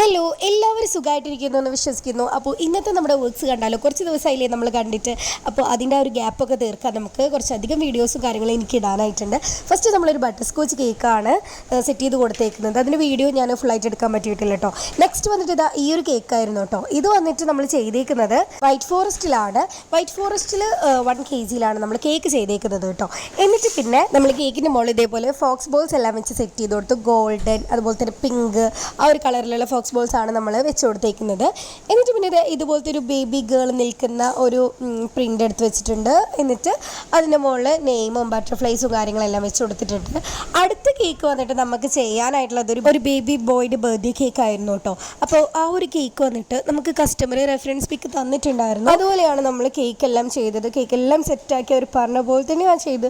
Hello, എല്ലാവരും സുഖമായിട്ടിരിക്കുന്നു എന്ന് വിശ്വസിക്കുന്നു. അപ്പോൾ ഇന്നത്തെ നമ്മുടെ വർക്ക്സ് കണ്ടാലോ, കുറച്ച് ദിവസമായില്ലേ നമ്മൾ കണ്ടിട്ട്. അപ്പോൾ അതിൻ്റെ ആ ഒരു ഗ്യാപ്പൊക്കെ തീർക്കാൻ നമുക്ക് കുറച്ചധികം വീഡിയോസും കാര്യങ്ങളും എനിക്ക് ഇടാനായിട്ടുണ്ട്. ഫസ്റ്റ് നമ്മളൊരു ബട്ടർ സ്കോച്ച് കേക്കാണ് സെറ്റ് ചെയ്ത് കൊടുത്തേക്കുന്നത്. അതിൻ്റെ വീഡിയോ ഞാൻ ഫുള്ളായിട്ട് എടുക്കാൻ പറ്റിയിട്ടില്ല കേട്ടോ. നെക്സ്റ്റ് വന്നിട്ട് ഇതാ ഈ ഒരു കേക്കായിരുന്നു കേട്ടോ. ഇത് വന്നിട്ട് നമ്മൾ ചെയ്തേക്കുന്നത് വൈറ്റ് ഫോറസ്റ്റിലാണ്. വൈറ്റ് ഫോറസ്റ്റിൽ 1 kg നമ്മൾ കേക്ക് ചെയ്തേക്കുന്നത് കേട്ടോ. എന്നിട്ട് പിന്നെ നമ്മൾ കേക്കിൻ്റെ മുകളിൽ ഇതേപോലെ ഫോക്സ് ബോൾസ് എല്ലാം വെച്ച് സെറ്റ് ചെയ്ത് കൊടുത്തു. ഗോൾഡൻ, അതുപോലെ തന്നെ പിങ്ക്, ആ ഒരു കളറിലുള്ള ഫോക്സ് ബോൾസ് ആണ് നമ്മൾ വെച്ച് കൊടുത്തേക്കുന്നത്. എന്നിട്ട് പിന്നെ ഇതുപോലത്തെ ഒരു ബേബി ഗേൾ നിൽക്കുന്ന ഒരു പ്രിൻ്റ് എടുത്ത് വെച്ചിട്ടുണ്ട്. എന്നിട്ട് അതിൻ്റെ മുകളിൽ നെയിമും ബട്ടർഫ്ലൈസും കാര്യങ്ങളെല്ലാം വെച്ച് കൊടുത്തിട്ടുണ്ട്. അടുത്ത കേക്ക് വന്നിട്ട് നമുക്ക് ചെയ്യാനായിട്ടുള്ളത് ഒരു ബേബി ബോയുടെ ബർത്ത്ഡേ കേക്ക് ആയിരുന്നു കേട്ടോ. അപ്പോൾ ആ ഒരു കേക്ക് വന്നിട്ട് നമുക്ക് കസ്റ്റമർ റെഫറൻസ് പിക്ക് തന്നിട്ടുണ്ടായിരുന്നു. അതുപോലെയാണ് നമ്മൾ കേക്ക് എല്ലാം ചെയ്തത്. കേക്ക് എല്ലാം സെറ്റാക്കി അവർ പറഞ്ഞ പോലെ തന്നെ ഞാൻ ചെയ്ത്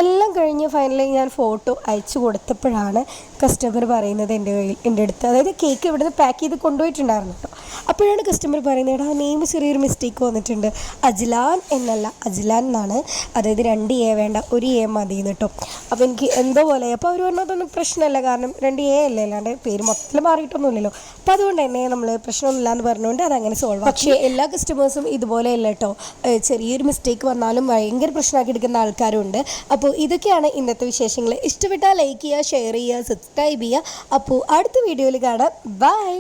എല്ലാം കഴിഞ്ഞ് ഫൈനലി ഞാൻ ഫോട്ടോ അയച്ചു കൊടുത്തപ്പോഴാണ് കസ്റ്റമർ പറയുന്നത് എൻ്റെ അടുത്ത്, അതായത് കേക്ക് ഇവിടുന്ന് പാക്ക് ചെയ്ത് കൊണ്ടുപോയിട്ടുണ്ടായിരുന്നു കേട്ടോ. അപ്പോഴാണ് കസ്റ്റമർ പറയുന്നത്, ആ നെയിം ചെറിയൊരു മിസ്റ്റേക്ക് വന്നിട്ടുണ്ട്, അജ്ലാൻ എന്നല്ല അജ്ലാൻ എന്നാണ്, അതായത് 2 A വേണ്ട 1 A മതി കേട്ടോ. അപ്പോൾ എനിക്ക് എന്തോ പോലെ. അപ്പോൾ അവർ പറഞ്ഞു അതൊന്നും പ്രശ്നമല്ല, കാരണം 2 A അല്ലേ, അല്ലാണ്ട് പേര് മൊത്തത്തിൽ മാറിയിട്ടൊന്നുമില്ലല്ലോ. അപ്പോൾ അതുകൊണ്ട് തന്നെ നമ്മൾ പ്രശ്നമൊന്നുമില്ല എന്ന് പറഞ്ഞുകൊണ്ട് അതങ്ങനെ സോൾവ്. പക്ഷേ എല്ലാ കസ്റ്റമേഴ്സും ഇതുപോലെയല്ല കേട്ടോ. ചെറിയൊരു മിസ്റ്റേക്ക് വന്നാലും ഭയങ്കര പ്രശ്നമാക്കി എടുക്കുന്ന ആൾക്കാരുണ്ട്. അപ്പോൾ ഇതൊക്കെയാണ് ഇന്നത്തെ വിശേഷങ്ങൾ. ഇഷ്ടപ്പെട്ടാൽ ലൈക്ക് ചെയ്യുക, ഷെയർ ചെയ്യുക, സബ്സ്ക്രൈബ് ചെയ്യുക. അപ്പോൾ അടുത്ത വീഡിയോയിൽ കാണാം. ബൈ.